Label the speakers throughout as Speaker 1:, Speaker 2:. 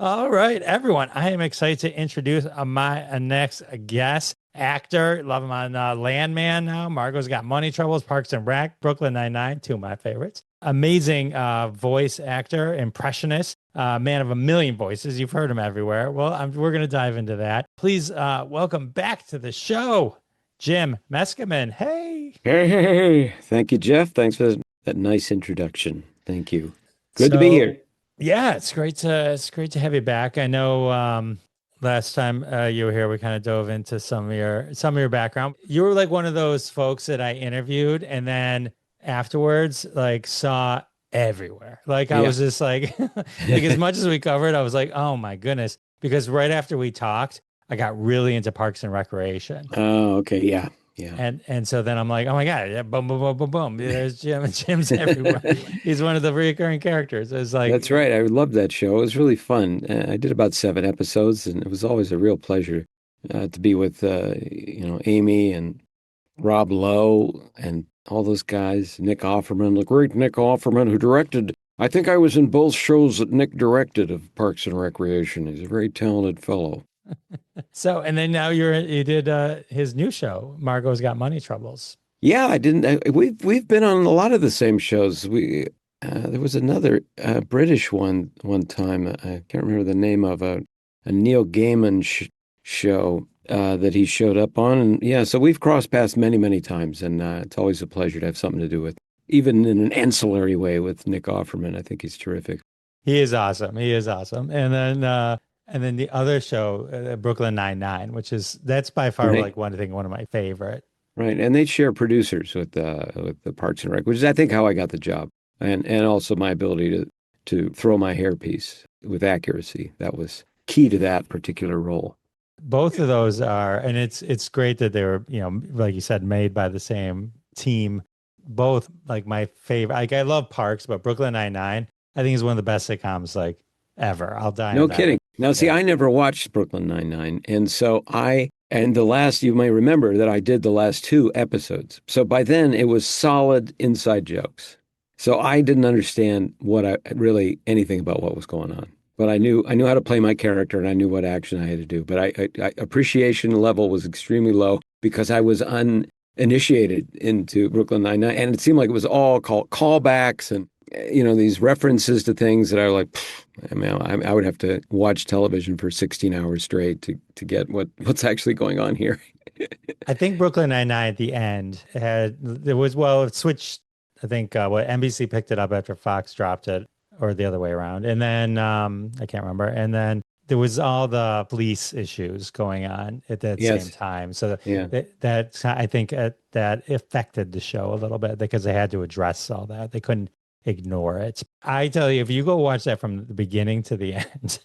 Speaker 1: All right, everyone. I am excited to introduce my next guest actor. Love him on Landman now. Margot's got Money Troubles, Parks and Rec, Brooklyn Nine-Nine, two of my favorites. Amazing voice actor, impressionist, man of a million voices. You've heard him everywhere. Well, we're going to dive into that. Please welcome back to the show, Jim Meskimen. Hey.
Speaker 2: Hey. Thank you, Jeff. Thanks for that nice introduction. Thank you. Good to be
Speaker 1: So
Speaker 2: here.
Speaker 1: yeah, it's great to have you back. I know last time you were here, we kind of dove into some of your background. You were like one of those folks that I interviewed and then afterwards like saw everywhere. Like I
Speaker 2: Yeah.
Speaker 1: was just like as much as we covered, I was like, oh my goodness. Because right after we talked, I got really into Parks and Recreation.
Speaker 2: Oh, okay. Yeah. Yeah.
Speaker 1: And so then I'm like, oh my God, yeah, boom, boom, boom, boom, boom. There's Jim and Jim's everywhere. He's one of the recurring characters. It's
Speaker 2: That's
Speaker 1: like
Speaker 2: right. I loved that show. It was really fun. I did about 7 episodes, and it was always a real pleasure to be with, Amy and Rob Lowe and all those guys. Nick Offerman, the great Nick Offerman, who directed. I think I was in both shows that Nick directed of Parks and Recreation. He's a very talented fellow.
Speaker 1: so, and then now you did his new show, Margot's Got Money Troubles.
Speaker 2: Yeah, I didn't. We've been on a lot of the same shows. There was another British one time. I can't remember the name of a Neil Gaiman show that he showed up on, and yeah, so we've crossed paths many times, and it's always a pleasure to have something to do with, even in an ancillary way, with Nick Offerman. I think he's terrific.
Speaker 1: He is awesome. He is awesome. And then the other show, Brooklyn Nine-Nine, which is that's by far
Speaker 2: Right,
Speaker 1: like one of my favorite.
Speaker 2: right, and they share producers with the Parks and Rec, which is I think how I got the job, and also my ability to throw my hairpiece with accuracy. That was key to that particular role.
Speaker 1: Both of those are, and it's great that they were, like you said, made by the same team. Both like my favorite. Like I love Parks, but Brooklyn Nine-Nine, I think is one of the best sitcoms like ever. I'll die
Speaker 2: No
Speaker 1: on that one.
Speaker 2: kidding. Now, see,
Speaker 1: Yeah.
Speaker 2: I never watched Brooklyn Nine-Nine, and so the last, you may remember that I did the last 2 episodes. So by then it was solid inside jokes. So I didn't understand anything about what was going on. But I knew how to play my character and I knew what action I had to do. But I appreciation level was extremely low because I was uninitiated into Brooklyn Nine-Nine, and it seemed like it was all callbacks and these references to things that I was like, I mean, I would have to watch television for 16 hours straight to get what's actually going on here.
Speaker 1: I think Brooklyn Nine-Nine at the end it switched. I think what NBC picked it up after Fox dropped it, or the other way around. And then I can't remember. And then there was all the police issues going on at that same
Speaker 2: Yes.
Speaker 1: time. So
Speaker 2: Yeah.
Speaker 1: that I think that affected the show a little bit because they had to address all that. They couldn't ignore it. I tell you, if you go watch that from the beginning to the end,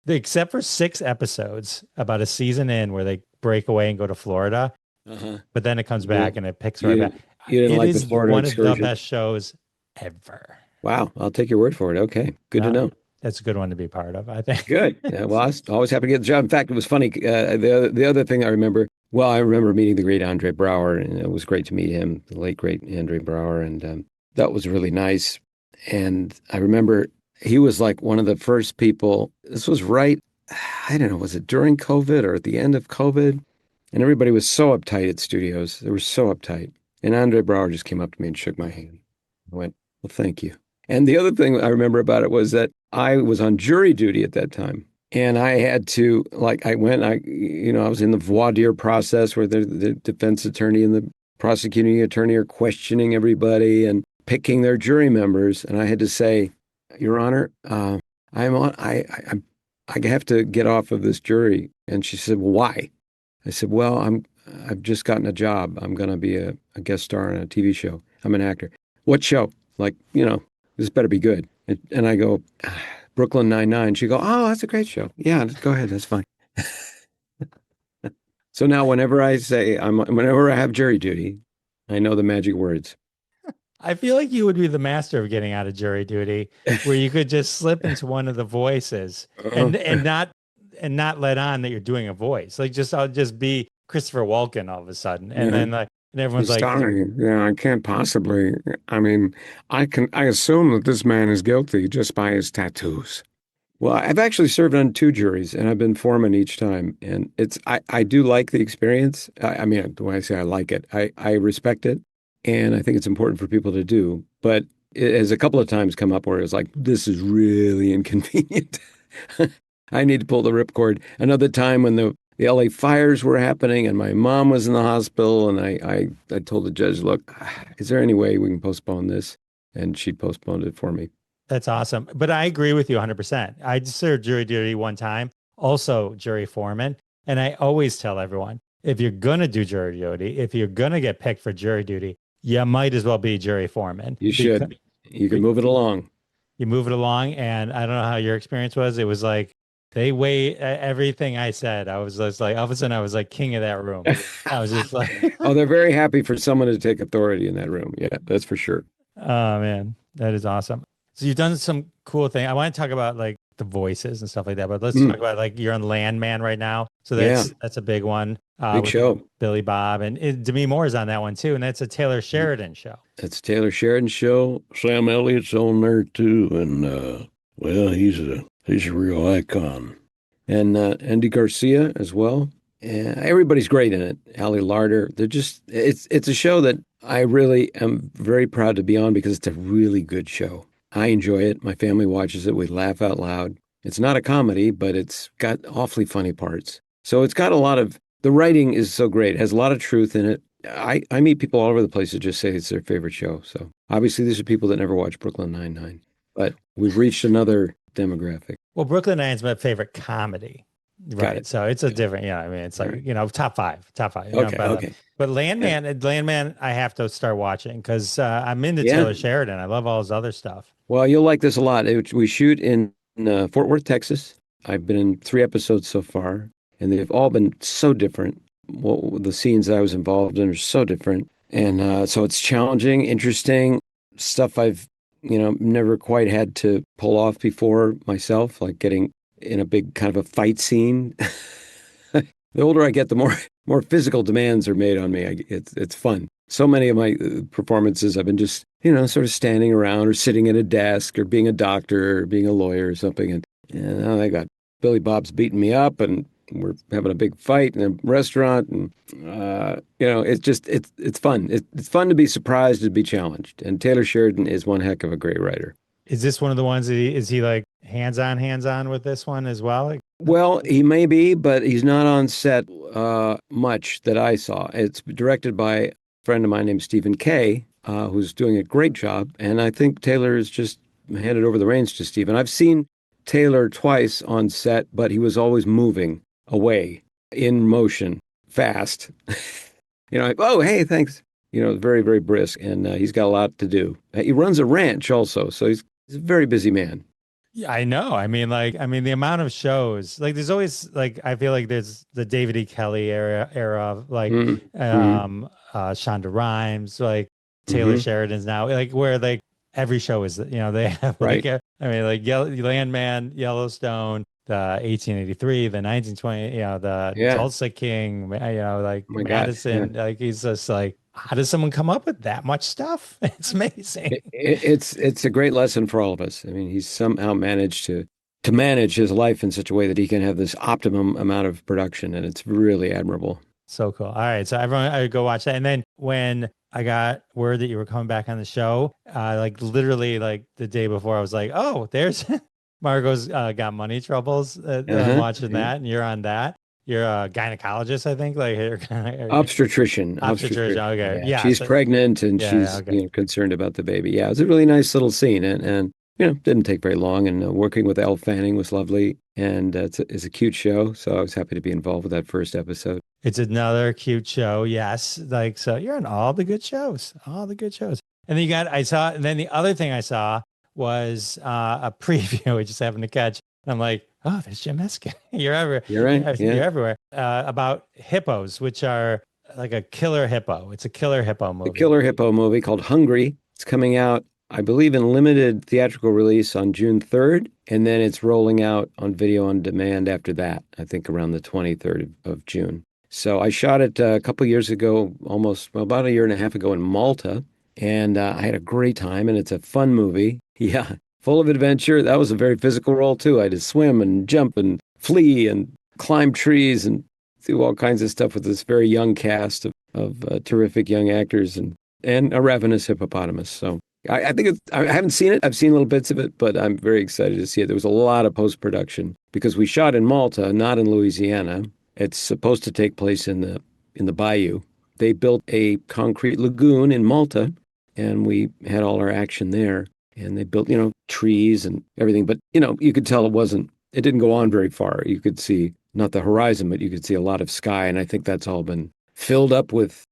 Speaker 1: except for 6 episodes about a season in where they break away and go to Florida,
Speaker 2: Uh-huh.
Speaker 1: but then it comes
Speaker 2: You,
Speaker 1: back and it picks right
Speaker 2: you,
Speaker 1: back.
Speaker 2: you didn't
Speaker 1: It
Speaker 2: like the
Speaker 1: is
Speaker 2: Florida
Speaker 1: one of the
Speaker 2: excursion?
Speaker 1: best shows ever.
Speaker 2: Wow. I'll take your word for it. Okay. Good to
Speaker 1: No,
Speaker 2: know.
Speaker 1: that's a good one to be part of, I think.
Speaker 2: Good. Yeah, well, I was always happy to get the job. In fact, it was funny. The other thing I remember, well, I remember meeting the great Andre Brower, and it was great to meet him, the late great Andre Brower, and that was really nice. And I remember he was like one of the first people. This was right, I don't know, was it during COVID or at the end of COVID? And everybody was so uptight at studios. They were so uptight. And Andre Brower just came up to me and shook my hand. I went, well, thank you. And the other thing I remember about it was that I was on jury duty at that time. And I had to, like, I was in the voir dire process where the defense attorney and the prosecuting attorney are questioning everybody and picking their jury members. And I had to say, Your Honor, I have to get off of this jury. And she said, well, why? I said, well, I've just gotten a job. I'm going to be a guest star on a TV show. I'm an actor. What show? Like, this better be good. And I go, Brooklyn Nine-Nine. She go, oh, that's a great show. Yeah, go ahead. That's fine. So now whenever I have jury duty, I know the magic words.
Speaker 1: I feel like you would be the master of getting out of jury duty, where you could just slip into one of the voices
Speaker 2: Uh,
Speaker 1: and not let on that you're doing a voice. Like I'll just be Christopher Walken all of a sudden, and
Speaker 2: yeah.
Speaker 1: then and everyone's
Speaker 2: He's
Speaker 1: like,
Speaker 2: sorry. Yeah, I can't possibly. I mean, I assume that this man is guilty just by his tattoos. Well, I've actually served on two juries and I've been foreman each time. And I do like the experience. I mean, when I say I like it, I respect it. And I think it's important for people to do. But it has a couple of times come up where it's like, this is really inconvenient. I need to pull the ripcord. Another time when the LA fires were happening and my mom was in the hospital and I told the judge, look, is there any way we can postpone this? And she postponed it for me.
Speaker 1: That's awesome. But I agree with you 100%. I just served jury duty one time, also jury foreman. And I always tell everyone, if you're going to do jury duty, if you're going to get picked for jury duty, you might as well be jury foreman.
Speaker 2: You should. You can move it along.
Speaker 1: You move it along. And I don't know how your experience was. It was like they weigh everything I said. I was just like, all of a sudden, I was like king of that room. I was just like,
Speaker 2: Oh, they're very happy for someone to take authority in that room. Yeah, that's for sure.
Speaker 1: oh, man, that is awesome. So you've done some cool thing. I want to talk about like the voices and stuff like that, but let's talk about like you're on Landman right now. So that's a big one.
Speaker 2: Big show.
Speaker 1: Billy Bob and Demi Moore is on that one too. And that's a Taylor Sheridan show.
Speaker 2: It's a Taylor Sheridan show. Sam Elliott's on there too. And well, he's a real icon. And Andy Garcia as well. And everybody's great in it. Ali Larder. It's a show that I really am very proud to be on because it's a really good show. I enjoy it. My family watches it. We laugh out loud. It's not a comedy, but it's got awfully funny parts. So it's got the writing is so great. It has a lot of truth in it. I meet people all over the place that just say it's their favorite show. So obviously these are people that never watch Brooklyn Nine-Nine, but we've reached another demographic.
Speaker 1: Well, Brooklyn Nine's my favorite comedy. Right. So it's a different, I mean, it's like, top five.
Speaker 2: Okay.
Speaker 1: But Landman, I have to start watching because I'm into Taylor Sheridan. I love all his other stuff.
Speaker 2: Well, you'll like this a lot. We shoot in Fort Worth, Texas. I've been in 3 episodes so far, and they've all been so different. Well, the scenes that I was involved in are so different. And so it's challenging, interesting stuff I've, never quite had to pull off before myself, like getting in a big kind of a fight scene. The older I get, the more physical demands are made on me. It's fun. So many of my performances, I've been just, sort of standing around or sitting at a desk or being a doctor or being a lawyer or something. And now I got Billy Bob's beating me up and we're having a big fight in a restaurant. And, it's fun. It's fun to be surprised, to be challenged. And Taylor Sheridan is one heck of a great writer.
Speaker 1: Is this one of the ones is he like hands-on with this one as well?
Speaker 2: Well, he may be, but he's not on set much that I saw. It's directed by a friend of mine named Stephen Kay, who's doing a great job. And I think Taylor has just handed over the reins to Stephen. I've seen Taylor twice on set, but he was always moving away in motion, fast. Like, oh, hey, thanks. Very, very brisk. And he's got a lot to do. He runs a ranch also, so he's a very busy man.
Speaker 1: Yeah, I know. I mean, the amount of shows, like there's always like, I feel like there's the David E. Kelly era of like, Shonda Rhimes, like Taylor Sheridan's now, like where like every show is, they have like,
Speaker 2: right.
Speaker 1: I mean, like Landman, Yellowstone, the 1883, the 1920, the Tulsa King, like
Speaker 2: my
Speaker 1: Madison, like he's just like, how does someone come up with that much stuff? It's amazing.
Speaker 2: It's a great lesson for all of us. I mean, he's somehow managed to manage his life in such a way that he can have this optimum amount of production, and it's really admirable.
Speaker 1: So cool. All right, so everyone, I go watch that. And then when I got word that you were coming back on the show, like literally like the day before, I was like, oh, there's Margot's got money troubles. I'm watching that, and you're on that. You're a gynecologist, I think, like
Speaker 2: obstetrician.
Speaker 1: Okay,
Speaker 2: yeah. She's pregnant and she's concerned about the baby. Yeah, it was a really nice little scene, and didn't take very long. And working with Elle Fanning was lovely, and it's a cute show. So I was happy to be involved with that first episode.
Speaker 1: It's another cute show, yes. Like so, you're on all the good shows, And then the other thing I saw was a preview. We just happened to catch. And I'm like, oh, there's Jim Meskimen. You're everywhere.
Speaker 2: You're right.
Speaker 1: You're everywhere. About hippos, which are like a killer hippo. It's a killer hippo movie.
Speaker 2: A killer hippo movie called Hungry. It's coming out, I believe, in limited theatrical release on June 3rd. And then it's rolling out on video on demand after that, I think around the 23rd of June. So I shot it a couple years ago, about a year and a half ago in Malta. And I had a great time. And it's a fun movie. Yeah. full of adventure. That was a very physical role too. I had to swim and jump and flee and climb trees and do all kinds of stuff with this very young cast of terrific young actors and a ravenous hippopotamus. So I think I haven't seen it. I've seen little bits of it, but I'm very excited to see it. There was a lot of post-production because we shot in Malta, not in Louisiana. It's supposed to take place in the bayou. They built a concrete lagoon in Malta, and we had all our action there. And they built, trees and everything. But, you could tell it didn't go on very far. You could see not the horizon, but you could see a lot of sky. And I think that's all been filled up with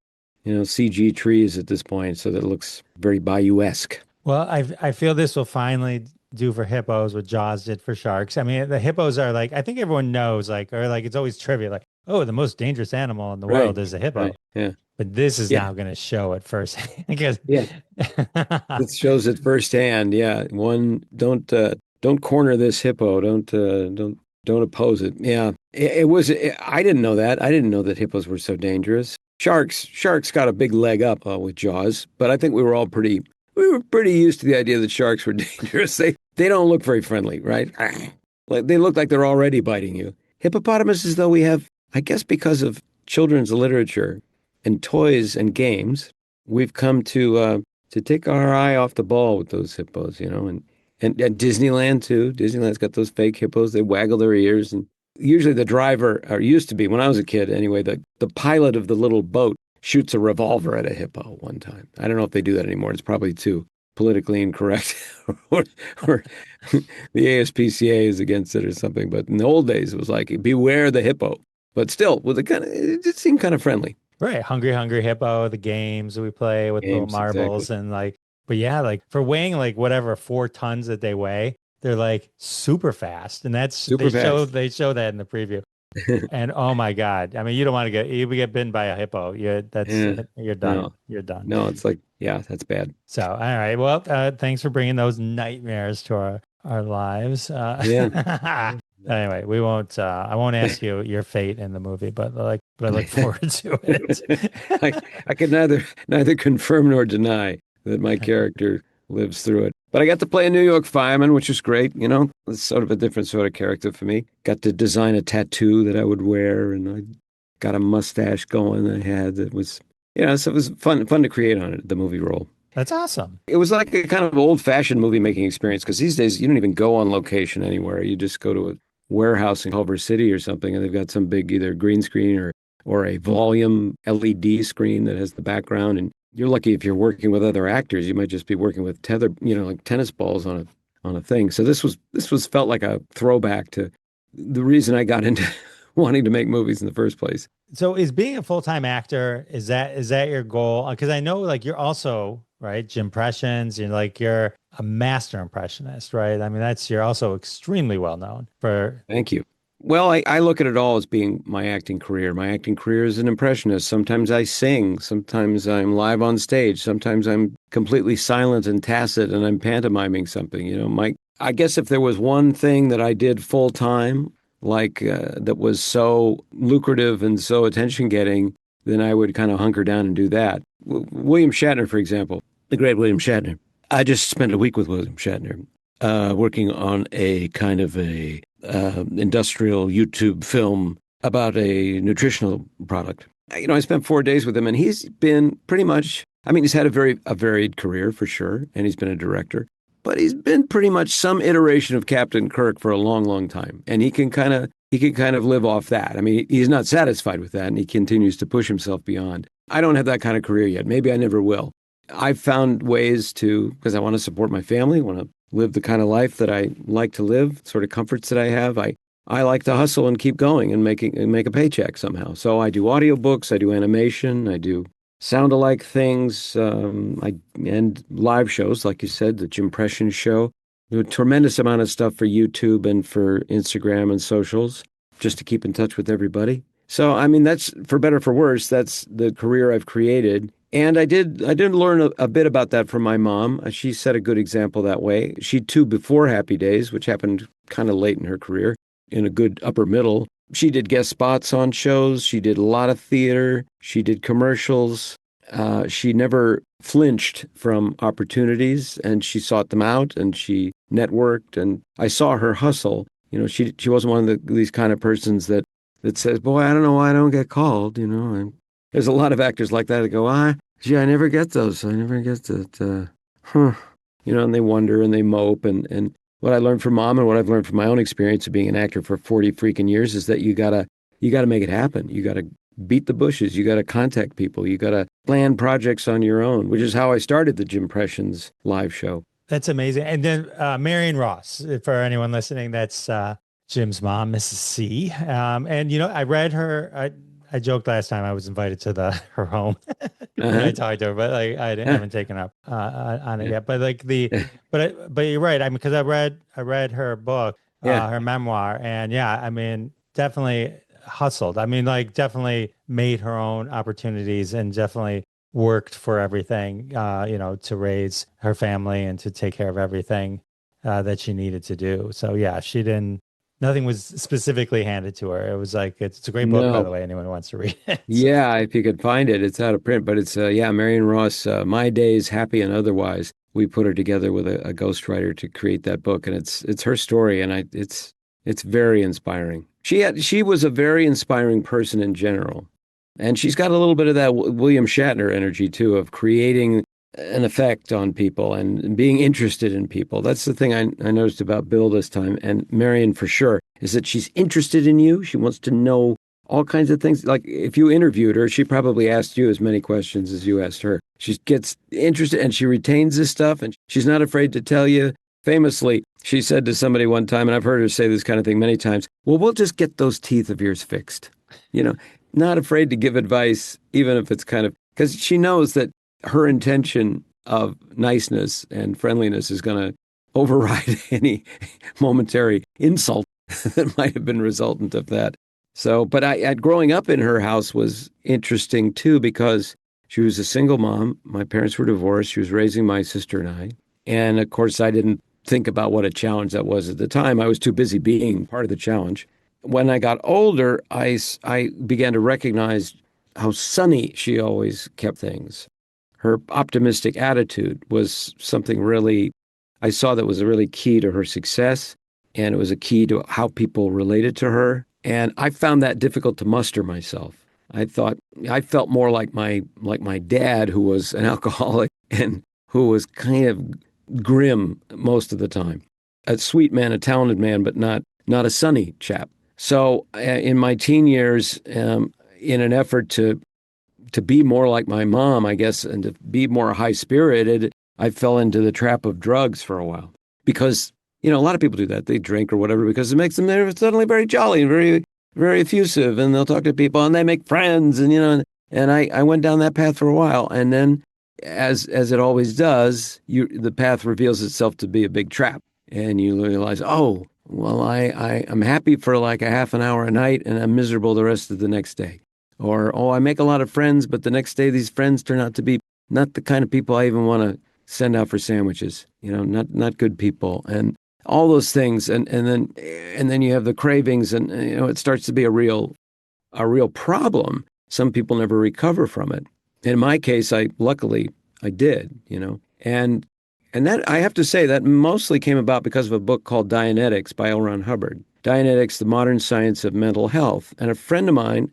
Speaker 2: CG trees at this point, so that it looks very bayou-esque.
Speaker 1: Well, I feel this will finally do for hippos what Jaws did for sharks. I mean, the hippos are like, I think everyone knows, it's always trivia, like, oh, the most dangerous animal in the world is a hippo.
Speaker 2: Right. Yeah.
Speaker 1: But this is now going to show it firsthand.
Speaker 2: Yeah. It shows it firsthand. Yeah. Don't corner this hippo. Don't oppose it. Yeah. I didn't know that. I didn't know that hippos were so dangerous. Sharks got a big leg up with Jaws, but I think we were pretty used to the idea that sharks were dangerous. They don't look very friendly, right? Like they look like they're already biting you. Hippopotamuses, though, we have, I guess, because of children's literature and toys and games, we've come to take our eye off the ball with those hippos, and Disneyland too. Disneyland's got those fake hippos. They waggle their ears, and usually the driver, or used to be when I was a kid anyway, the pilot of the little boat shoots a revolver at a hippo one time. I don't know if they do that anymore. It's probably too politically incorrect, or the ASPCA is against it or something. But in the old days, it was like, beware the hippo. But still, it seemed kind of friendly.
Speaker 1: Right. Hungry, Hungry Hippo, the games we play with little marbles. Exactly. And but yeah, for weighing whatever 4 tons that they weigh, they're super fast. And that's, they show that in the preview. And oh my God. I mean, you don't want to you get bitten by a hippo. You're done. No. You're done.
Speaker 2: No, it's that's bad.
Speaker 1: So, all right. Well, thanks for bringing those nightmares to our lives.
Speaker 2: Yeah.
Speaker 1: Anyway, we won't. I won't ask you your fate in the movie, but I look forward to it.
Speaker 2: I can neither confirm nor deny that my character lives through it. But I got to play a New York fireman, which was great. It's sort of a different sort of character for me. Got to design a tattoo that I would wear, and I got a mustache going I had that was, so it was fun to create on it, the movie role.
Speaker 1: That's awesome.
Speaker 2: It was like a kind of old-fashioned movie-making experience, because these days you don't even go on location anywhere. You just go to a warehouse in Culver City or something, and they've got some big either green screen or a volume LED screen that has the background. And you're lucky if you're working with other actors. You might just be working with like tennis balls on a thing. So this was felt like a throwback to the reason I got into wanting to make movies in the first place.
Speaker 1: So is being a full-time actor, is that your goal? Because I know you're also, right, impressions, you're a master impressionist, right? I mean, you're also extremely well known for.
Speaker 2: Thank you. Well, I look at it all as being my acting career. My acting career is an impressionist. Sometimes I sing. Sometimes I'm live on stage. Sometimes I'm completely silent and tacit and I'm pantomiming something. I guess if there was one thing that I did full time, that was so lucrative and so attention-getting, then I would kind of hunker down and do that. William Shatner, for example, the great William Shatner. I just spent a week with William Shatner, working on a kind of a industrial YouTube film about a nutritional product. I spent 4 days with him, and he's been pretty much, he's had a varied career for sure, and he's been a director, but he's been pretty much some iteration of Captain Kirk for a long, long time. And he can kind of live off that. He's not satisfied with that, and he continues to push himself beyond. I don't have that kind of career yet. Maybe I never will. I've found ways because I want to support my family, want to live the kind of life that I like to live, sort of comforts that I have. I like to hustle and keep going and make a paycheck somehow. So I do audiobooks, I do animation, I do sound-alike things, and live shows, like you said, the Impressionist show. Do a tremendous amount of stuff for YouTube and for Instagram and socials, just to keep in touch with everybody. So, that's, for better or for worse, that's the career I've created. And I did learn a bit about that from my mom. She set a good example that way. She, too, before Happy Days, which happened kind of late in her career, in a good upper middle, she did guest spots on shows. She did a lot of theater. She did commercials. she never flinched from opportunities, and she sought them out, and she networked, and I saw her hustle. She wasn't one of these kind of persons that says, "Boy, I don't know why I don't get called." And there's a lot of actors like that go, gee, I never get those. I never get that. Huh. And they wonder and they mope. And what I learned from mom and what I've learned from my own experience of being an actor for 40 freaking years is that you gotta make it happen. You gotta beat the bushes. You gotta contact people. You gotta plan projects on your own, which is how I started the Jim Impressions live show.
Speaker 1: That's amazing. And then Marion Ross, for anyone listening, that's Jim's mom, Mrs. C. And I read her. I joked last time I was invited to her home when I talked to her, but like haven't taken up on it yet. But like but you're right. I mean, because I read her book, her memoir, and I mean, definitely hustled. I mean, like definitely made her own opportunities and definitely worked for everything, to raise her family and to take care of everything that she needed to do. So nothing was specifically handed to her. It was like, it's a great book, by the way, anyone who wants to read it. So.
Speaker 2: Yeah, if you could find it, it's out of print, but it's, Marion Ross, My Days, Happy and Otherwise. We put her together with a ghostwriter to create that book, and it's her story, and it's very inspiring. She was a very inspiring person in general. And she's got a little bit of that William Shatner energy, too, of creating an effect on people and being interested in people. That's the thing I noticed about Bill this time, and Marion for sure, is that she's interested in you. She wants to know all kinds of things. Like if you interviewed her, she probably asked you as many questions as you asked her. She gets interested and she retains this stuff, and she's not afraid to tell you. Famously, she said to somebody one time, and I've heard her say this kind of thing many times, well, we'll just get those teeth of yours fixed. Not afraid to give advice, even if it's kind of, because she knows that her intention of niceness and friendliness is going to override any momentary insult that might have been resultant of that. So, but growing up in her house was interesting too, because she was a single mom. My parents were divorced. She was raising my sister and I. And of course, I didn't think about what a challenge that was at the time. I was too busy being part of the challenge. When I got older, I began to recognize how sunny she always kept things. Her optimistic attitude was something I saw that was a really key to her success, and it was a key to how people related to her. And I found that difficult to muster myself. I felt more like my dad, who was an alcoholic and who was kind of grim most of the time. A sweet man, a talented man, but not a sunny chap. So in my teen years, in an effort to be more like my mom, I guess, and to be more high-spirited, I fell into the trap of drugs for a while. Because, a lot of people do that. They drink or whatever because it makes them suddenly very jolly and very, very effusive, and they'll talk to people and they make friends, and I went down that path for a while. And then, as it always does, the path reveals itself to be a big trap. And you realize, oh, well, I'm happy for like a half an hour a night and I'm miserable the rest of the next day. Or, I make a lot of friends, but the next day these friends turn out to be not the kind of people I even want to send out for sandwiches, not good people, and all those things. And then you have the cravings, and it starts to be a real problem. Some people never recover from it. In my case, luckily I did, and that, I have to say, that mostly came about because of a book called Dianetics by L. Ron Hubbard. Dianetics, the Modern Science of Mental Health. And a friend of mine,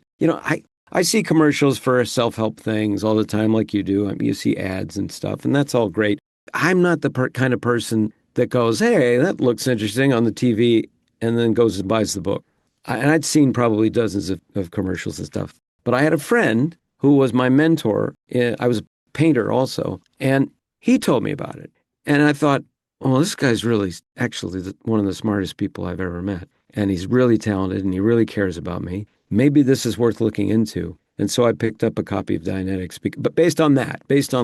Speaker 2: I see commercials for self-help things all the time like you do. You see ads and stuff, and that's all great. I'm not the kind of person that goes, hey, that looks interesting on the TV, and then goes and buys the book. And I'd seen probably dozens of commercials and stuff. But I had a friend who was my mentor. I was a painter also, and he told me about it. And I thought, well, this guy's really actually one of the smartest people I've ever met. And he's really talented and he really cares about me. Maybe this is worth looking into. And so I picked up a copy of Dianetics. But based on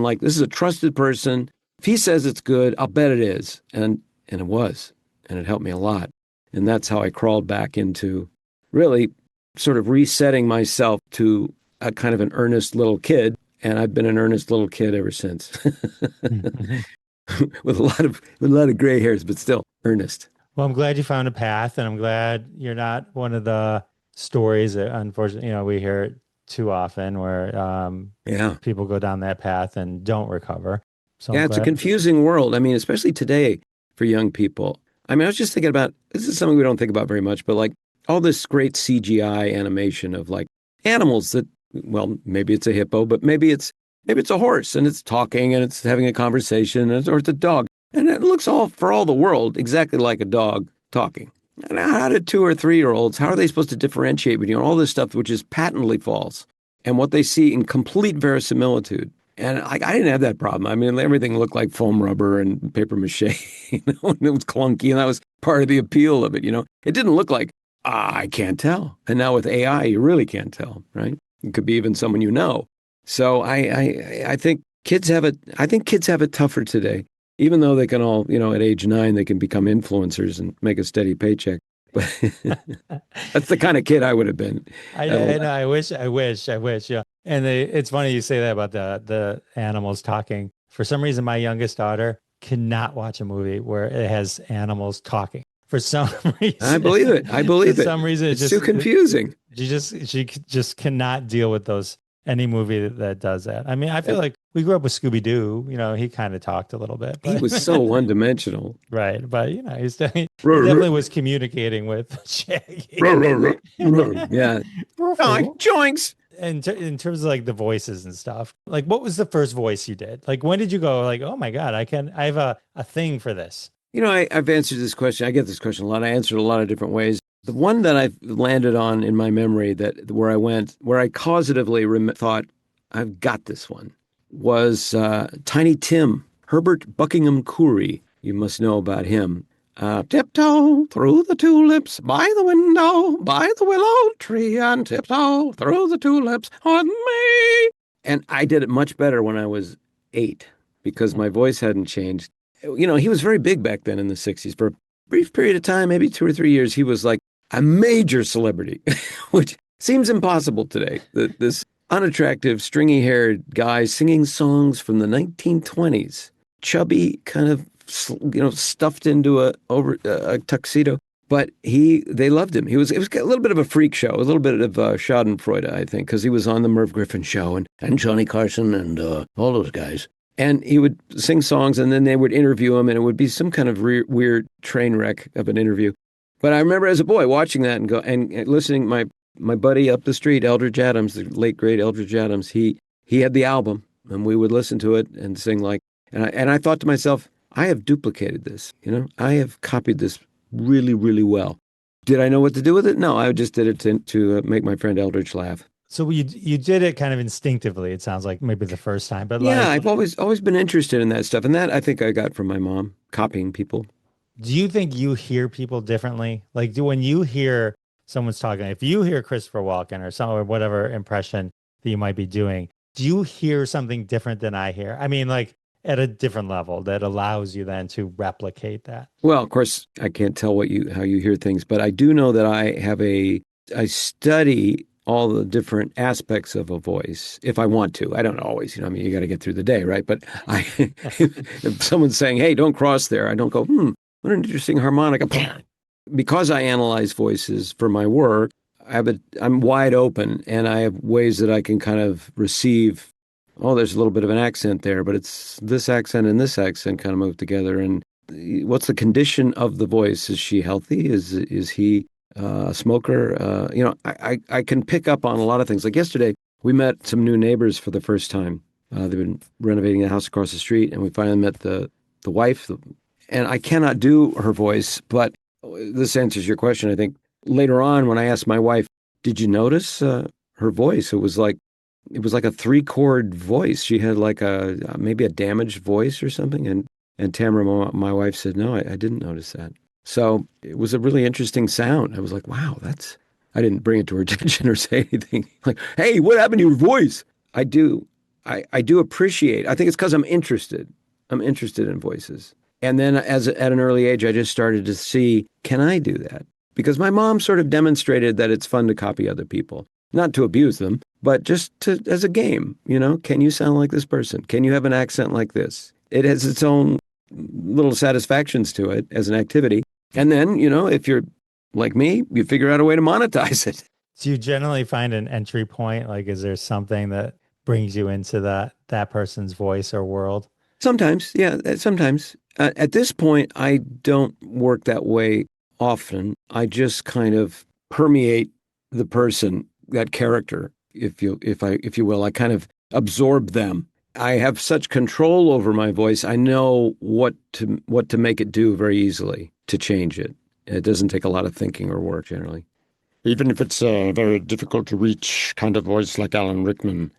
Speaker 2: like, this is a trusted person. If he says it's good, I'll bet it is. And it was. And it helped me a lot. And that's how I crawled back into really sort of resetting myself to a kind of an earnest little kid. And I've been an earnest little kid ever since. with a lot of gray hairs, but still earnest.
Speaker 1: Well, I'm glad you found a path, and I'm glad you're not one of the stories that, unfortunately, we hear too often where
Speaker 2: Yeah.
Speaker 1: people go down that path and don't recover. So I'm
Speaker 2: Yeah, it's a
Speaker 1: glad.
Speaker 2: confusing world. I mean, especially today for young people. I mean, I was just thinking about this is something we don't think about very much, but like all this great CGI animation of like animals that, well, maybe it's a hippo, but maybe it's a horse and it's talking and it's having a conversation or it's a dog. And it looks all for all the world exactly like a dog talking. And how did 2 or 3 year olds, how are they supposed to differentiate between all this stuff which is patently false and what they see in complete verisimilitude? And I didn't have that problem. I mean, everything looked like foam rubber and paper mache, and it was clunky, and that was part of the appeal of it. It didn't look like, I can't tell. And now with AI, you really can't tell, right? It could be even someone you know. So I think kids have it tougher today, even though they can all, at age 9, they can become influencers and make a steady paycheck. But that's the kind of kid I would have been.
Speaker 1: I know. I wish. Yeah. And it's funny you say that about the animals talking. For some reason, my youngest daughter cannot watch a movie where it has animals talking. For some reason,
Speaker 2: I believe it. I believe
Speaker 1: for
Speaker 2: it.
Speaker 1: some reason,
Speaker 2: It's too confusing.
Speaker 1: She just cannot deal with any movie that does that. I mean, I feel like we grew up with Scooby Doo. He kind of talked a little bit,
Speaker 2: He
Speaker 1: but
Speaker 2: was so one-dimensional.
Speaker 1: right. But he definitely was communicating with Shaggy.
Speaker 2: Yeah. Joinks.
Speaker 1: In terms of like the voices and stuff, like what was the first voice you did? Like when did you go like, oh my God, I have a thing for this?
Speaker 2: I've answered this question. I get this question a lot. I answered a lot of different ways. The one that I've landed on in my memory where I causatively thought, I've got this one, was Tiny Tim, Herbert Buckingham Coury. You must know about him. Tiptoe through the tulips by the window, by the willow tree, and tiptoe through the tulips on me. And I did it much better when I was 8 because my voice hadn't changed. He was very big back then in the 60s. For a brief period of time, maybe 2 or 3 years, he was like a major celebrity, which seems impossible today. This unattractive, stringy-haired guy singing songs from the 1920s, chubby, kind of stuffed into a tuxedo, but they loved him. It was a little bit of a freak show, a little bit of Schadenfreude, I think, because he was on the Merv Griffin show and Johnny Carson and all those guys. And he would sing songs, and then they would interview him, and it would be some kind of weird train wreck of an interview. But I remember as a boy watching that and listening. My buddy up the street, Eldridge Adams, the late great Eldridge Adams, he had the album, and we would listen to it and sing like. And I thought to myself, I have duplicated this. I have copied this really, really well. Did I know what to do with it? No, I just did it to make my friend Eldridge laugh.
Speaker 1: So you did it kind of instinctively. It sounds like maybe the first time, but
Speaker 2: yeah, I've always been interested in that stuff, and that I think I got from my mom, copying people.
Speaker 1: Do you think you hear people differently? Like, when you hear someone's talking, if you hear Christopher Walken or whatever impression that you might be doing, do you hear something different than I hear? I mean, like at a different level that allows you then to replicate that.
Speaker 2: Well, of course, I can't tell how you hear things, but I do know that I study all the different aspects of a voice if I want to. I don't always, I mean, you got to get through the day, right? But if someone's saying, hey, don't cross there, I don't go, what an interesting harmonica. Because I analyze voices for my work, I'm wide open, and I have ways that I can kind of receive, there's a little bit of an accent there, but it's this accent and this accent kind of move together. And what's the condition of the voice? Is she healthy? Is he a smoker? I can pick up on a lot of things. Like yesterday, we met some new neighbors for the first time. They've been renovating a house across the street, and we finally met the wife. And I cannot do her voice, but this answers your question. I think later on, when I asked my wife, "Did you notice her voice?" It was like a 3-chord voice. She had like maybe a damaged voice or something. And Tamara, my wife, said, "No, I didn't notice that." So it was a really interesting sound. I was like, "Wow, I didn't bring it to her attention or say anything like, hey, what happened to your voice?" I do appreciate. I think it's because I'm interested. I'm interested in voices. And then at an early age, I just started to see, can I do that? Because my mom sort of demonstrated that it's fun to copy other people, not to abuse them, but just as a game. Can you sound like this person? Can you have an accent like this? It has its own little satisfactions to it as an activity. And then, if you're like me, you figure out a way to monetize it.
Speaker 1: Do you generally find an entry point? Like, is there something that brings you into that person's voice or world?
Speaker 2: Sometimes, yeah, sometimes. At this point, I don't work that way often. I just kind of permeate the person, that character, if you will. I kind of absorb them. I have such control over my voice. I know what to make it do very easily to change it. It doesn't take a lot of thinking or work generally.
Speaker 3: Even if it's a very difficult to reach kind of voice like Alan Rickman,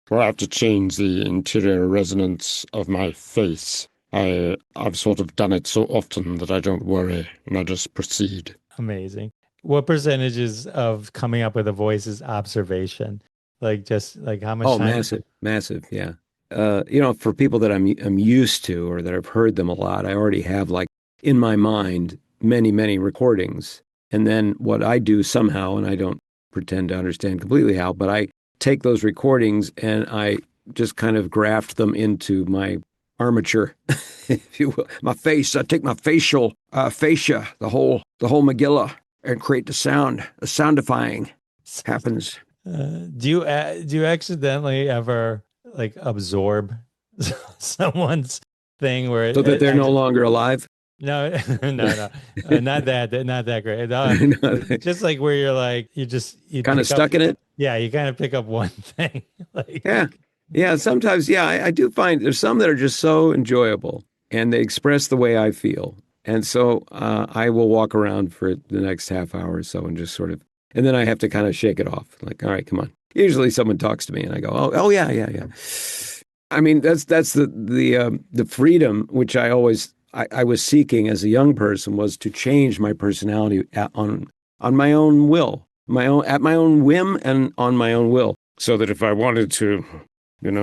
Speaker 3: where I have to change the interior resonance of my face. I've sort of done it so often that I don't worry and I just proceed.
Speaker 1: Amazing. What percentages of coming up with a voice is observation? Like just like how much
Speaker 2: Oh,
Speaker 1: time?
Speaker 2: massive, massive, yeah. For people that I'm used to or that I've heard them a lot, I already have like in my mind many recordings. And then what I do somehow, and I don't pretend to understand completely how, but I take those recordings and I just kind of graft them into my armature, if you will, my face. I take my facial fascia, the whole Megillah, and create the sound. The soundifying happens.
Speaker 1: Do you accidentally ever like absorb someone's thing where
Speaker 2: So that they're no longer alive.
Speaker 1: no, no, not that great. Just like where you're like, you
Speaker 2: Kind of
Speaker 1: pick up,
Speaker 2: stuck in it.
Speaker 1: yeah, you kind of pick up one thing. Like,
Speaker 2: Yeah. Yeah. Sometimes, yeah, I do find there's some that are just so enjoyable and they express the way I feel. And so I will walk around for the next half hour or so and just sort of, and then I have to kind of shake it off. Like, all right, come on. Usually someone talks to me and I go, oh yeah, yeah, yeah. I mean, that's the freedom which I was seeking as a young person was to change my personality on my own will, at my own whim and on my own will.
Speaker 3: So that if I wanted to,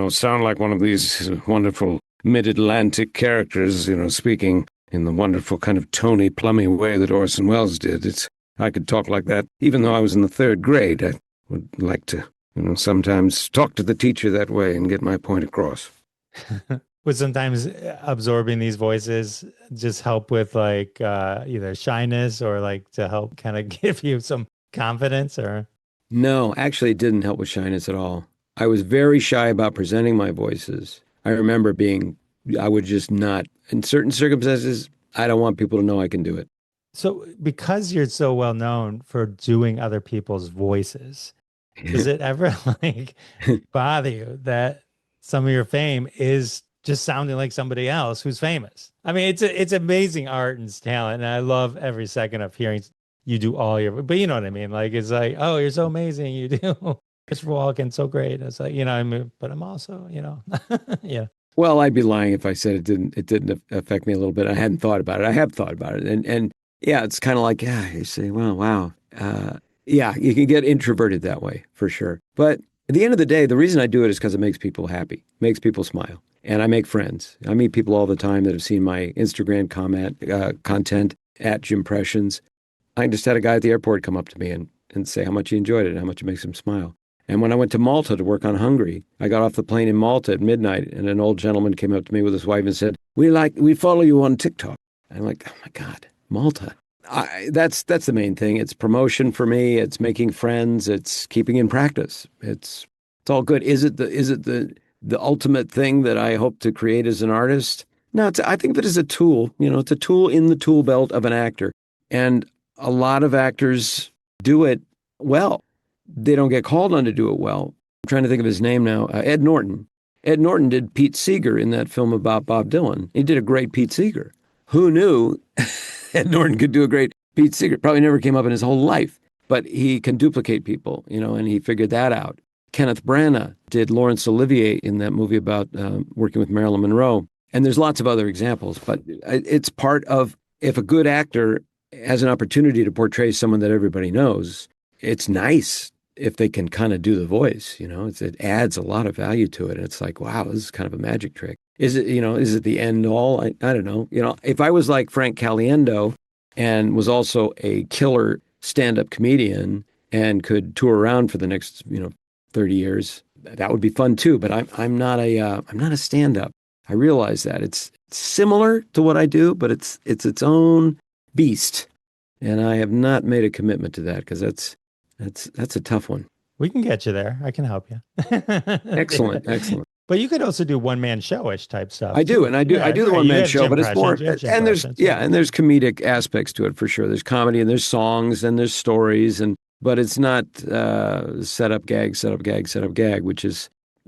Speaker 3: sound like one of these wonderful mid-Atlantic characters, speaking in the wonderful kind of Tony Plummy way that Orson Welles did, I could talk like that. Even though I was in the third grade, I would like to, sometimes talk to the teacher that way and get my point across.
Speaker 1: would sometimes absorbing these voices just help with like either shyness or like to help kind of give you some confidence or
Speaker 2: No, actually, it didn't help with shyness at all. I was very shy about presenting my voices. I remember I would just not, in certain circumstances, I don't want people to know I can do it.
Speaker 1: so because you're so well known for doing other people's voices, does it ever like bother you that some of your fame is just sounding like somebody else who's famous? I mean, it's amazing art and talent, and I love every second of hearing you do all your. But you know what I mean? Like it's like, oh, you're so amazing. You do Christopher Walken, so great. It's like I mean, but I'm also yeah.
Speaker 2: Well, I'd be lying if I said it didn't affect me a little bit. I hadn't thought about it. I have thought about it. And yeah, it's kind of like, yeah, you say, well, wow. Yeah, you can get introverted that way for sure. But at the end of the day, the reason I do it is because it makes people happy, makes people smile. And I make friends. I meet people all the time that have seen my Instagram content at Impressions. I just had a guy at the airport come up to me and say how much he enjoyed it and how much it makes him smile. And when I went to Malta to work on Hungary, I got off the plane in Malta at midnight, and an old gentleman came up to me with his wife and said, we follow you on TikTok. And I'm like, oh my God, Malta. That's the main thing. It's promotion for me. It's making friends. It's keeping in practice. It's all good. Is it the ultimate thing that I hope to create as an artist? No, I think of it as a tool. It's a tool in the tool belt of an actor. And a lot of actors do it well. They don't get called on to do it well. I'm trying to think of his name now. Ed Norton. Ed Norton did Pete Seeger in that film about Bob Dylan. He did a great Pete Seeger. Who knew Ed Norton could do a great Pete Seeger? Probably never came up in his whole life, but he can duplicate people, and he figured that out. Kenneth Branagh did Laurence Olivier in that movie about working with Marilyn Monroe. And there's lots of other examples, but it's part of, if a good actor has an opportunity to portray someone that everybody knows, it's nice if they can kind of do the voice, it adds a lot of value to it. And it's like, wow, this is kind of a magic trick. Is it the end all? I don't know. If I was like Frank Caliendo and was also a killer stand-up comedian and could tour around for the next, 30 years, that would be fun too. But I'm not a stand-up. I realize that it's similar to what I do, but it's own beast. And I have not made a commitment to that because That's a tough one.
Speaker 1: We can get you there. I can help you.
Speaker 2: Excellent, excellent.
Speaker 1: But you could also do one man showish type stuff
Speaker 2: I do,
Speaker 1: too.
Speaker 2: and I
Speaker 1: Yeah,
Speaker 2: do the
Speaker 1: right.
Speaker 2: one
Speaker 1: You
Speaker 2: man
Speaker 1: have
Speaker 2: show,
Speaker 1: Jim
Speaker 2: but it's more,
Speaker 1: Impressions. You have Jim
Speaker 2: and
Speaker 1: Impressions.
Speaker 2: there's comedic aspects to it for sure. There's comedy and there's songs and there's stories, but it's not set up gag, set up gag, set up gag,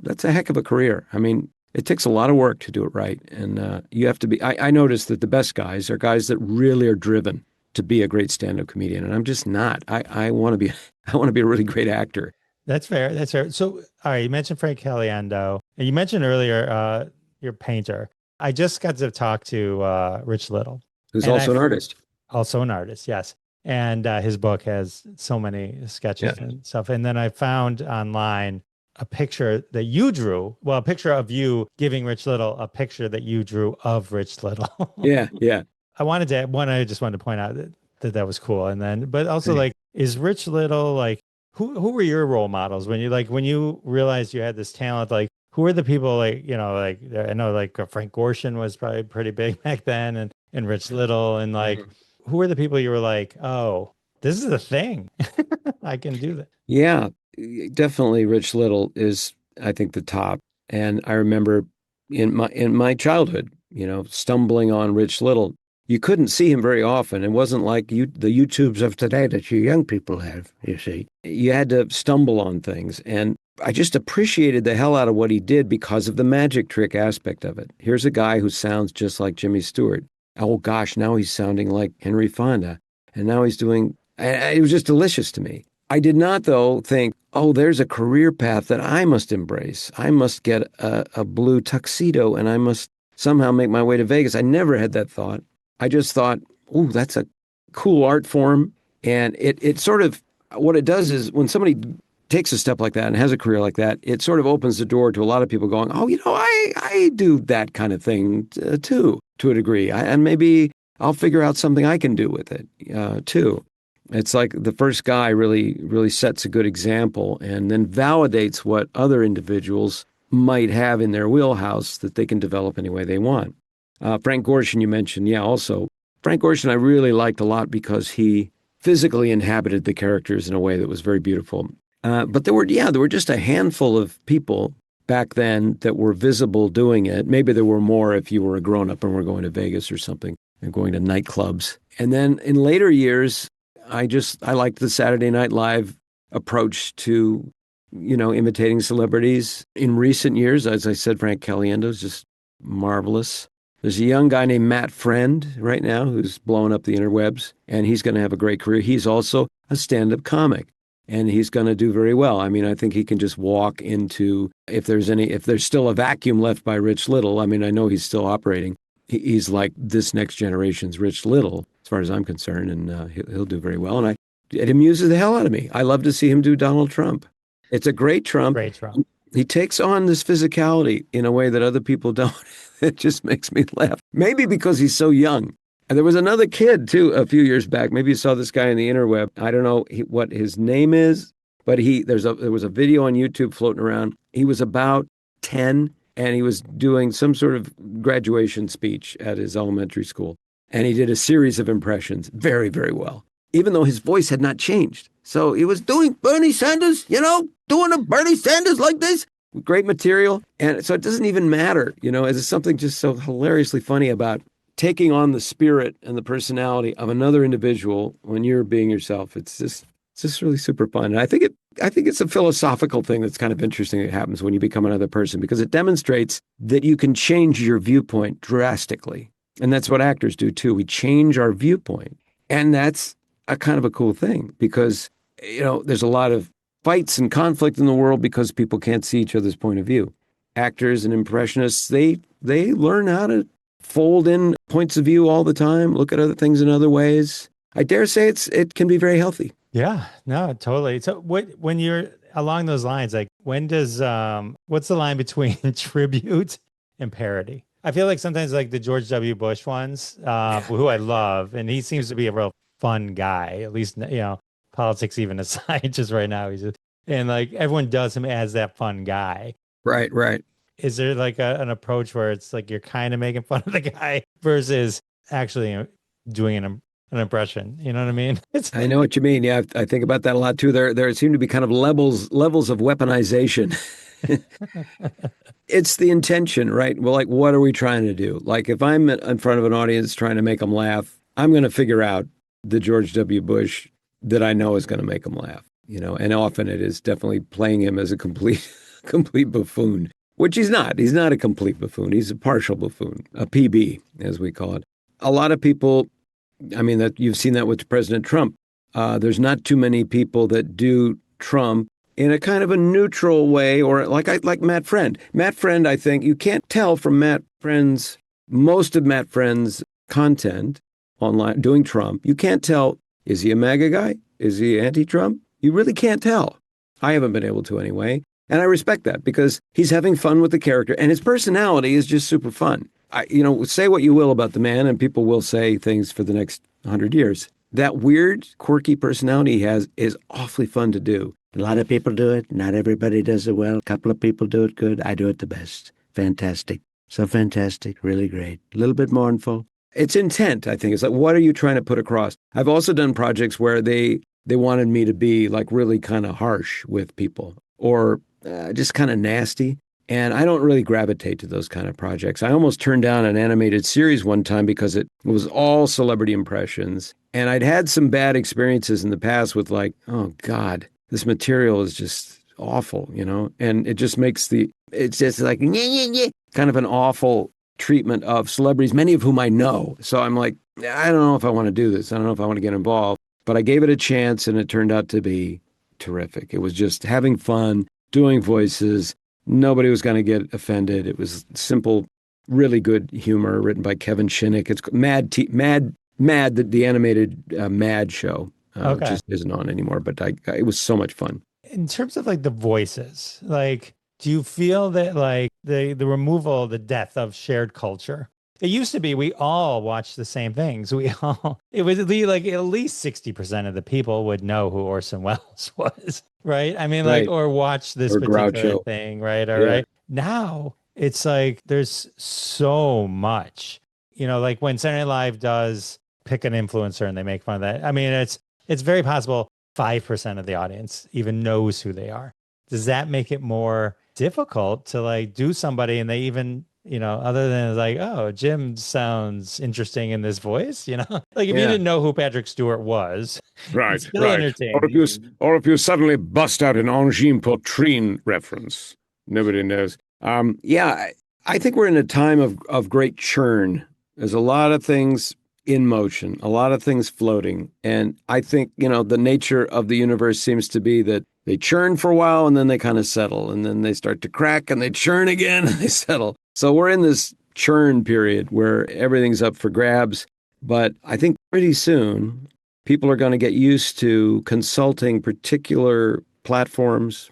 Speaker 2: that's a heck of a career. I mean, it takes a lot of work to do it right, and you have to be. I noticed that the best guys are guys that really are driven to be a great stand-up comedian, and I'm just not. I want to be I want to be a really great actor.
Speaker 1: That's fair. That's fair. So, all right, you mentioned Frank Caliendo, and you mentioned earlier your painter. I just got to talk to Rich Little,
Speaker 2: Who's
Speaker 1: and
Speaker 2: also an artist.
Speaker 1: Also an artist, yes. And his book has so many sketches and stuff. And then I found online a picture that you drew. Well, a picture of you giving Rich Little a picture that you drew of Rich Little.
Speaker 2: Yeah.
Speaker 1: I just wanted to point out that was cool. And then, but also like, is Rich Little like, who were your role models when you realized you had this talent? Like, who are the people like, like I know like Frank Gorshin was probably pretty big back then, and Rich Little, and like, who are the people you were like, oh, this is the thing, I can do that?
Speaker 2: Yeah, definitely. Rich Little is, I think, the top. And I remember in my childhood, stumbling on Rich Little. You couldn't see him very often. It wasn't like the YouTubes of today that you young people have, you see. You had to stumble on things. And I just appreciated the hell out of what he did because of the magic trick aspect of it. Here's a guy who sounds just like Jimmy Stewart. Oh, gosh, now he's sounding like Henry Fonda. And now he's doing, it was just delicious to me. I did not, though, think, oh, there's a career path that I must embrace. I must get a blue tuxedo and I must somehow make my way to Vegas. I never had that thought. I just thought, oh, that's a cool art form. And it sort of, what it does is when somebody takes a step like that and has a career like that, it sort of opens the door to a lot of people going, oh, I do that kind of thing too, to a degree. And maybe I'll figure out something I can do with it too. It's like the first guy really, really sets a good example and then validates what other individuals might have in their wheelhouse that they can develop any way they want. Frank Gorshin, you mentioned, also. Frank Gorshin I really liked a lot because he physically inhabited the characters in a way that was very beautiful. But there were just a handful of people back then that were visible doing it. Maybe there were more if you were a grown-up and were going to Vegas or something and going to nightclubs. And then in later years, I liked the Saturday Night Live approach to, imitating celebrities. In recent years, as I said, Frank Caliendo is just marvelous. There's a young guy named Matt Friend right now who's blowing up the interwebs, and he's going to have a great career. He's also a stand-up comic, and he's going to do very well. I mean, I think he can just walk into, if there's still a vacuum left by Rich Little, I mean, I know he's still operating. He's like this next generation's Rich Little, as far as I'm concerned, and he'll do very well. And it amuses the hell out of me. I love to see him do Donald Trump. It's a great Trump.
Speaker 1: Great Trump.
Speaker 2: He takes on this physicality in a way that other people don't. It just makes me laugh. Maybe because he's so young. And there was another kid, too, a few years back. Maybe you saw this guy on the interweb. I don't know what his name is, but there was a video on YouTube floating around. He was about 10, and he was doing some sort of graduation speech at his elementary school. And he did a series of impressions very, very well, even though his voice had not changed. So he was doing Bernie Sanders, doing a Bernie Sanders like this. Great material. And so it doesn't even matter, there's something just so hilariously funny about taking on the spirit and the personality of another individual when you're being yourself. It's just really super fun. And I think it's a philosophical thing that's kind of interesting that happens when you become another person, because it demonstrates that you can change your viewpoint drastically. And that's what actors do too. We change our viewpoint. And that's a kind of a cool thing because, there's a lot of fights and conflict in the world because people can't see each other's point of view. Actors and impressionists, they learn how to fold in points of view all the time, look at other things in other ways. I dare say it can be very healthy.
Speaker 1: Yeah, no, totally. So when you're along those lines, like when does, what's the line between tribute and parody? I feel like sometimes like the George W. Bush ones, who I love, and he seems to be a real fun guy, at least, politics even aside, just right now. And like everyone does him as that fun guy.
Speaker 2: Right.
Speaker 1: Is there like an approach where it's like you're kind of making fun of the guy versus actually doing an impression. You know what I mean? It's
Speaker 2: I know what you mean. Yeah, I think about that a lot too. There seem to be kind of levels of weaponization. It's the intention, right? Well, like, what are we trying to do? Like, if I'm in front of an audience trying to make them laugh, I'm going to figure out the George W. Bush that I know is going to make them laugh, and often it is definitely playing him as a complete buffoon, which he's not. He's not a complete buffoon. He's a partial buffoon, a PB, as we call it. A lot of people, I mean, that you've seen that with President Trump. There's not too many people that do Trump in a kind of a neutral way, or like Matt Friend. Matt Friend, I think you can't tell from most of Matt Friend's content online doing Trump. You can't tell, is he a MAGA guy? Is he anti-Trump? You really can't tell. I haven't been able to anyway. And I respect that because he's having fun with the character and his personality is just super fun. Say what you will about the man and people will say things for the next 100 years. That weird, quirky personality he has is awfully fun to do. A lot of people do it. Not everybody does it well. A couple of people do it good. I do it the best. Fantastic. So fantastic. Really great. A little bit mournful. It's intent, I think. It's like, what are you trying to put across? I've also done projects where they wanted me to be like really kind of harsh with people or just kind of nasty. And I don't really gravitate to those kind of projects. I almost turned down an animated series one time because it was all celebrity impressions. And I'd had some bad experiences in the past with like, oh God, this material is just awful, and it just makes it's just like, kind of an awful treatment of celebrities, many of whom I know. So I'm like, I don't know if I want to do this. I don't know if I want to get involved. But I gave it a chance and it turned out to be terrific. It was just having fun, doing voices. Nobody was going to get offended. It was simple, really good humor written by Kevin Shinnick. It's Mad, the animated Mad show, which just isn't on anymore. But it was so much fun.
Speaker 1: In terms of like the voices, like, do you feel that like the removal, the death of shared culture? It used to be we all watched the same things. It was like at least 60% of the people would know who Orson Welles was, right? I mean, like,
Speaker 2: Right.
Speaker 1: or watch this
Speaker 2: Or
Speaker 1: particular
Speaker 2: Groucho.
Speaker 1: thing, right? All
Speaker 2: Yeah.
Speaker 1: right. Now it's like there's so much, like when Saturday Night Live does pick an influencer and they make fun of that. I mean, it's very possible 5% of the audience even knows who they are. Does that make it more difficult to like do somebody and they even, other than like, oh, Jim sounds interesting in this voice, like if you didn't know who Patrick Stewart was,
Speaker 3: Right,
Speaker 1: still
Speaker 3: right.
Speaker 1: entertaining.
Speaker 3: Or if you suddenly bust out an Angine Poitrine reference, nobody knows.
Speaker 2: I think we're in a time of great churn. There's a lot of things in motion, a lot of things floating. And I think, the nature of the universe seems to be that they churn for a while and then they kind of settle and then they start to crack and they churn again and they settle. So we're in this churn period where everything's up for grabs. But I think pretty soon people are going to get used to consulting particular platforms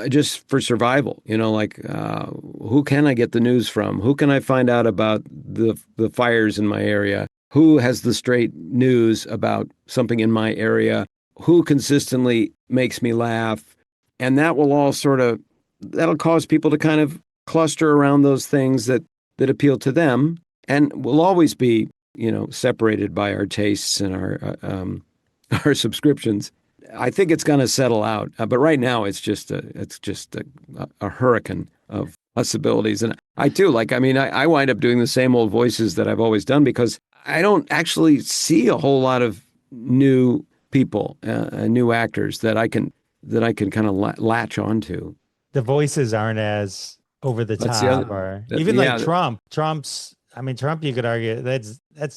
Speaker 2: just for survival, who can I get the news from? Who can I find out about the fires in my area? Who has the straight news about something in my area? Who consistently makes me laugh? And that will all that'll cause people to kind of cluster around those things that appeal to them. And we'll always be, separated by our tastes and our subscriptions. I think it's going to settle out. But right now it's just a hurricane of possibilities. And I too, I wind up doing the same old voices that I've always done because I don't actually see a whole lot of new people, new actors that I can kind of latch onto.
Speaker 1: The voices aren't as over the
Speaker 2: That's
Speaker 1: top,
Speaker 2: the
Speaker 1: or
Speaker 2: other,
Speaker 1: even like Trump. Trump, you could argue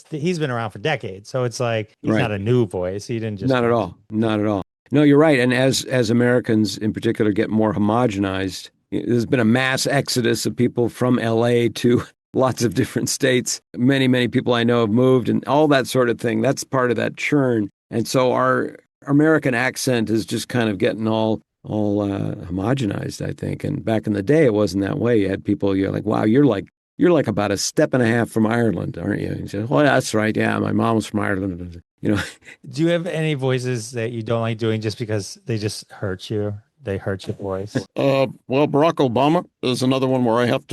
Speaker 1: he's been around for decades, so it's like he's
Speaker 2: Right.
Speaker 1: not a new voice. He didn't just
Speaker 2: not at all. No, you're right. And as Americans in particular get more homogenized, there's been a mass exodus of people from LA to lots of different states. Many, many people I know have moved and all that sort of thing. That's part of that churn. And so our American accent is just kind of getting all homogenized, I think. And back in the day, it wasn't that way. You had people, you're like, wow, you're like about a step and a half from Ireland, aren't you? And you say, well, that's right. Yeah, my mom's from Ireland.
Speaker 1: Do you have any voices that you don't like doing just because they just hurt you? They hurt your voice?
Speaker 3: Well, Barack Obama is another one where I got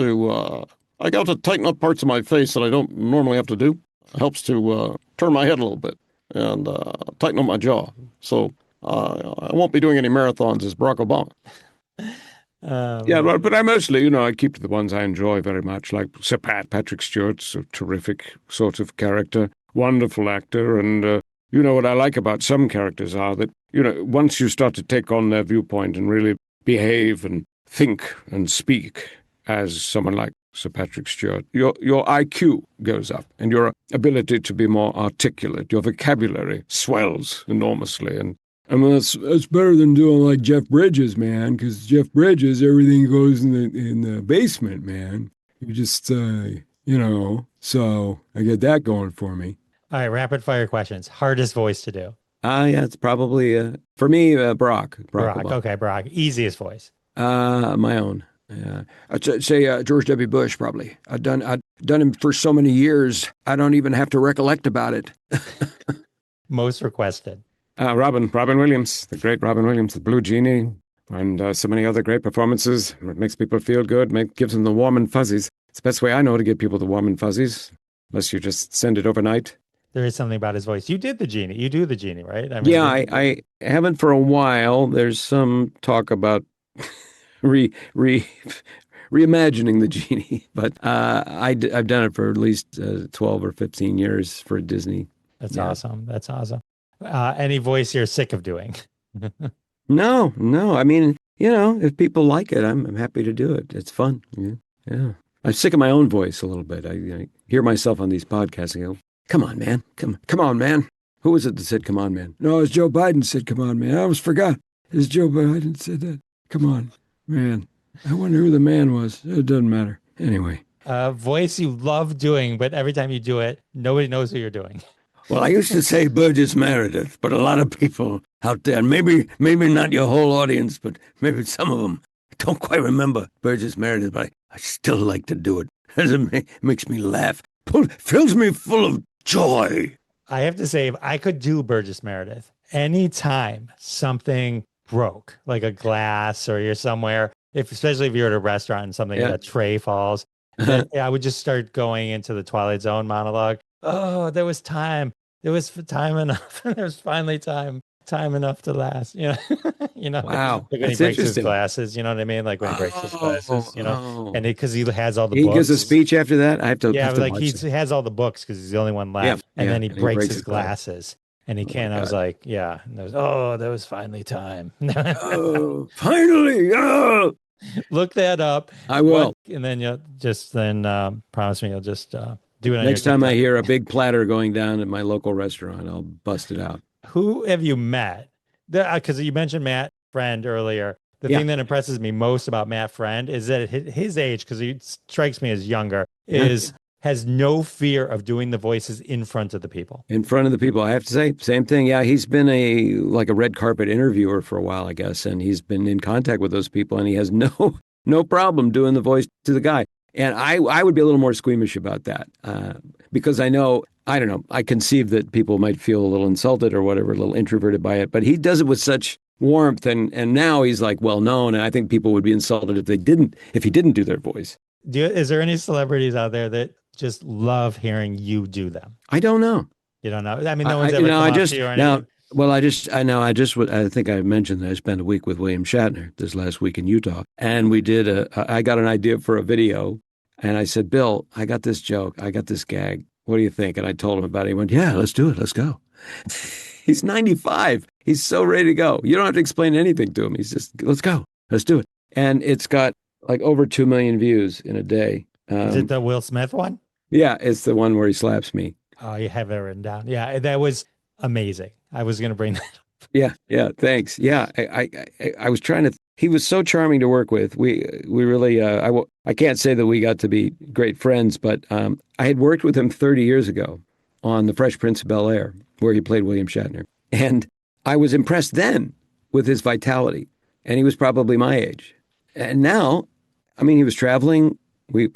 Speaker 3: to tighten up parts of my face that I don't normally have to do. It helps to turn my head a little bit. and tighten up my jaw. So I won't be doing any marathons as Barack Obama. Yeah, but I mostly, I keep to the ones I enjoy very much, like Sir Patrick Stewart's a terrific sort of character, wonderful actor, and what I like about some characters are that, once you start to take on their viewpoint and really behave and think and speak as someone like Sir Patrick Stewart, your IQ goes up and your ability to be more articulate, your vocabulary swells enormously, and I mean, that's better than doing like Jeff Bridges, man, because Jeff Bridges, everything goes in the basement, man. You just, so I get that going for me.
Speaker 1: All right, rapid fire questions. Hardest voice to do.
Speaker 2: Yeah, it's probably, for me, Barack
Speaker 1: Barack.
Speaker 2: Obama.
Speaker 1: Okay, Barack. Easiest voice.
Speaker 2: My own. I'd say George W. Bush, probably. I've done him for so many years, I don't even have to recollect about it.
Speaker 1: Most requested.
Speaker 3: Robin Williams, the great Robin Williams, the Blue Genie, and so many other great performances. It makes people feel good, gives them the warm and fuzzies. It's the best way I know to give people the warm and fuzzies, unless you just send it overnight.
Speaker 1: There is something about his voice. You did the genie. You do the genie, right? I mean,
Speaker 2: Yeah, I haven't for a while. There's some talk about reimagining the genie, but I've done it for at least 12 or 15 years for Disney.
Speaker 1: That's awesome. That's awesome. Any voice you're sick of doing?
Speaker 2: No. I mean, if people like it, I'm happy to do it. It's fun. Yeah. I'm sick of my own voice a little bit. I hear myself on these podcasts and go, come on, man. Come on, man. Who was it that said, come on, man? No, it was Joe Biden said, come on, man. I almost forgot. It was Joe Biden said that. Come on, man. I wonder who the man was. It doesn't matter. Anyway.
Speaker 1: Voice you love doing, but every time you do it, nobody knows who you're doing.
Speaker 2: Well, I used to say Burgess Meredith, but a lot of people out there, maybe not your whole audience, but maybe some of them don't quite remember Burgess Meredith, but I still like to do it. It makes me laugh. Fills me full of joy.
Speaker 1: I have to say, if I could do Burgess Meredith, anytime something broke, like a glass or you're somewhere, especially if you're at a restaurant and something, a tray falls, then I would just start going into the Twilight Zone monologue. Oh, there was time. There was time enough. There was finally time enough to last.
Speaker 2: Wow.
Speaker 1: Like when he breaks his glasses, you know what I mean? Like when he breaks his glasses, and because he has all the books.
Speaker 2: He gives a speech after that. I have to.
Speaker 1: He has all the books because he's the only one left. And then he breaks his glasses. And he can't. I was like, yeah. And there was finally time.
Speaker 2: Oh, finally! Oh.
Speaker 1: Look that up.
Speaker 2: I will.
Speaker 1: And then you'll just promise me you'll just do it on
Speaker 2: next
Speaker 1: your
Speaker 2: time
Speaker 1: TikTok.
Speaker 2: I hear a big platter going down at my local restaurant, I'll bust it out.
Speaker 1: Who have you met? Because you mentioned Matt Friend earlier. The thing that impresses me most about Matt Friend is that his age, because he strikes me as younger, has no fear of doing the voices in front of the people.
Speaker 2: In front of the people, I have to say, same thing. Yeah, he's been a red carpet interviewer for a while, I guess, and he's been in contact with those people, and he has no problem doing the voice to the guy. And I would be a little more squeamish about that because I don't know, I conceive that people might feel a little insulted or whatever, a little introverted by it. But he does it with such warmth, and now he's like well known, and I think people would be insulted if he didn't do their voice.
Speaker 1: Is there any celebrities out there that just love hearing you do them?
Speaker 2: I don't know.
Speaker 1: You don't know? I mean, no one's ever come up to you or anything?
Speaker 2: Well, I think I mentioned that I spent a week with William Shatner this last week in Utah, and we did I got an idea for a video, and I said, Bill, I got this joke, I got this gag. What do you think? And I told him about it. He went, yeah, let's do it. Let's go. He's 95. He's so ready to go. You don't have to explain anything to him. He's just, let's go. Let's do it. And it's got like over 2 million views in a day.
Speaker 1: Is it the Will Smith one?
Speaker 2: Yeah, it's the one where he slaps me.
Speaker 1: Oh, you have it written down. Yeah, that was amazing. I was going to bring that up.
Speaker 2: Yeah, thanks. Yeah, I was trying to. He was so charming to work with. We really. I can't say that we got to be great friends, but I had worked with him 30 years ago on The Fresh Prince of Bel-Air, where he played William Shatner, and I was impressed then with his vitality, and he was probably my age. And now, I mean, he was traveling.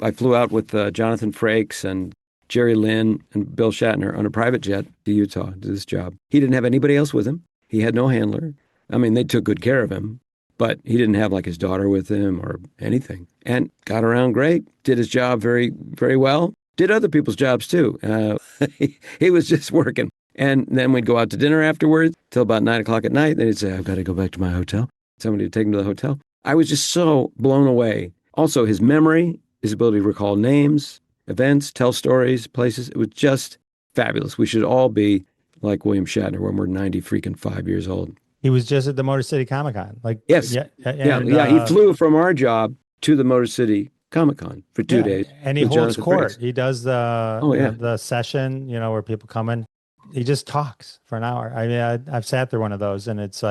Speaker 2: I flew out with Jonathan Frakes and Jerry Lynn and Bill Shatner on a private jet to Utah to this job. He didn't have anybody else with him. He had no handler. I mean, they took good care of him, but he didn't have like his daughter with him or anything. And got around great, did his job very, very well, did other people's jobs too. He was just working. And then we'd go out to dinner afterwards till about 9 o'clock at night. Then he'd say, I've got to go back to my hotel. Somebody would take him to the hotel. I was just so blown away. Also, his memory, his ability to recall names, events, tell stories, places. It was just fabulous. We should all be like William Shatner when we're 95 years old.
Speaker 1: He was just at the Motor City Comic Con. Like,
Speaker 2: yes. He flew from our job to the Motor City Comic Con for 2 days.
Speaker 1: And he holds
Speaker 2: Jonathan
Speaker 1: court.
Speaker 2: Frakes.
Speaker 1: He does the session, where people come in. He just talks for an hour. I mean, I've sat through one of those, and it's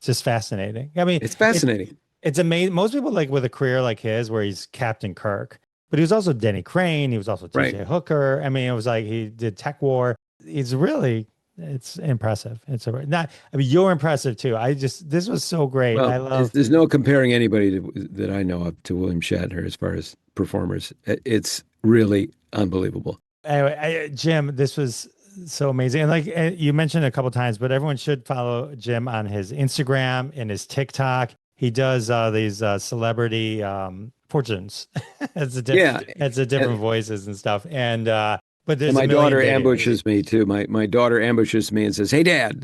Speaker 1: just fascinating. I mean,
Speaker 2: it's fascinating.
Speaker 1: It's amazing. Most people with a career like his, where he's Captain Kirk, but he was also Denny Crane. He was also T.J. Hooker. I mean, it was like he did Tech War. It's impressive. You're impressive too. This was so great.
Speaker 2: Well, there's no comparing anybody that I know of to William Shatner as far as performers. It's really unbelievable.
Speaker 1: Anyway, Jim, this was so amazing. And like you mentioned a couple of times, but everyone should follow Jim on his Instagram and his TikTok. He does these celebrity fortunes. It's a different voices and stuff. And but there's
Speaker 2: my daughter ambushes me too. My daughter ambushes me and says, "Hey, Dad."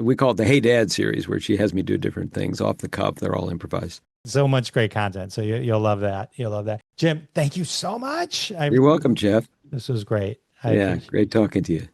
Speaker 2: We call it the "Hey, Dad" series, where she has me do different things off the cuff. They're all improvised.
Speaker 1: So much great content. So you'll love that. You'll love that. Jim, thank you so much.
Speaker 2: You're welcome, Jeff.
Speaker 1: This was great.
Speaker 2: Great talking to you.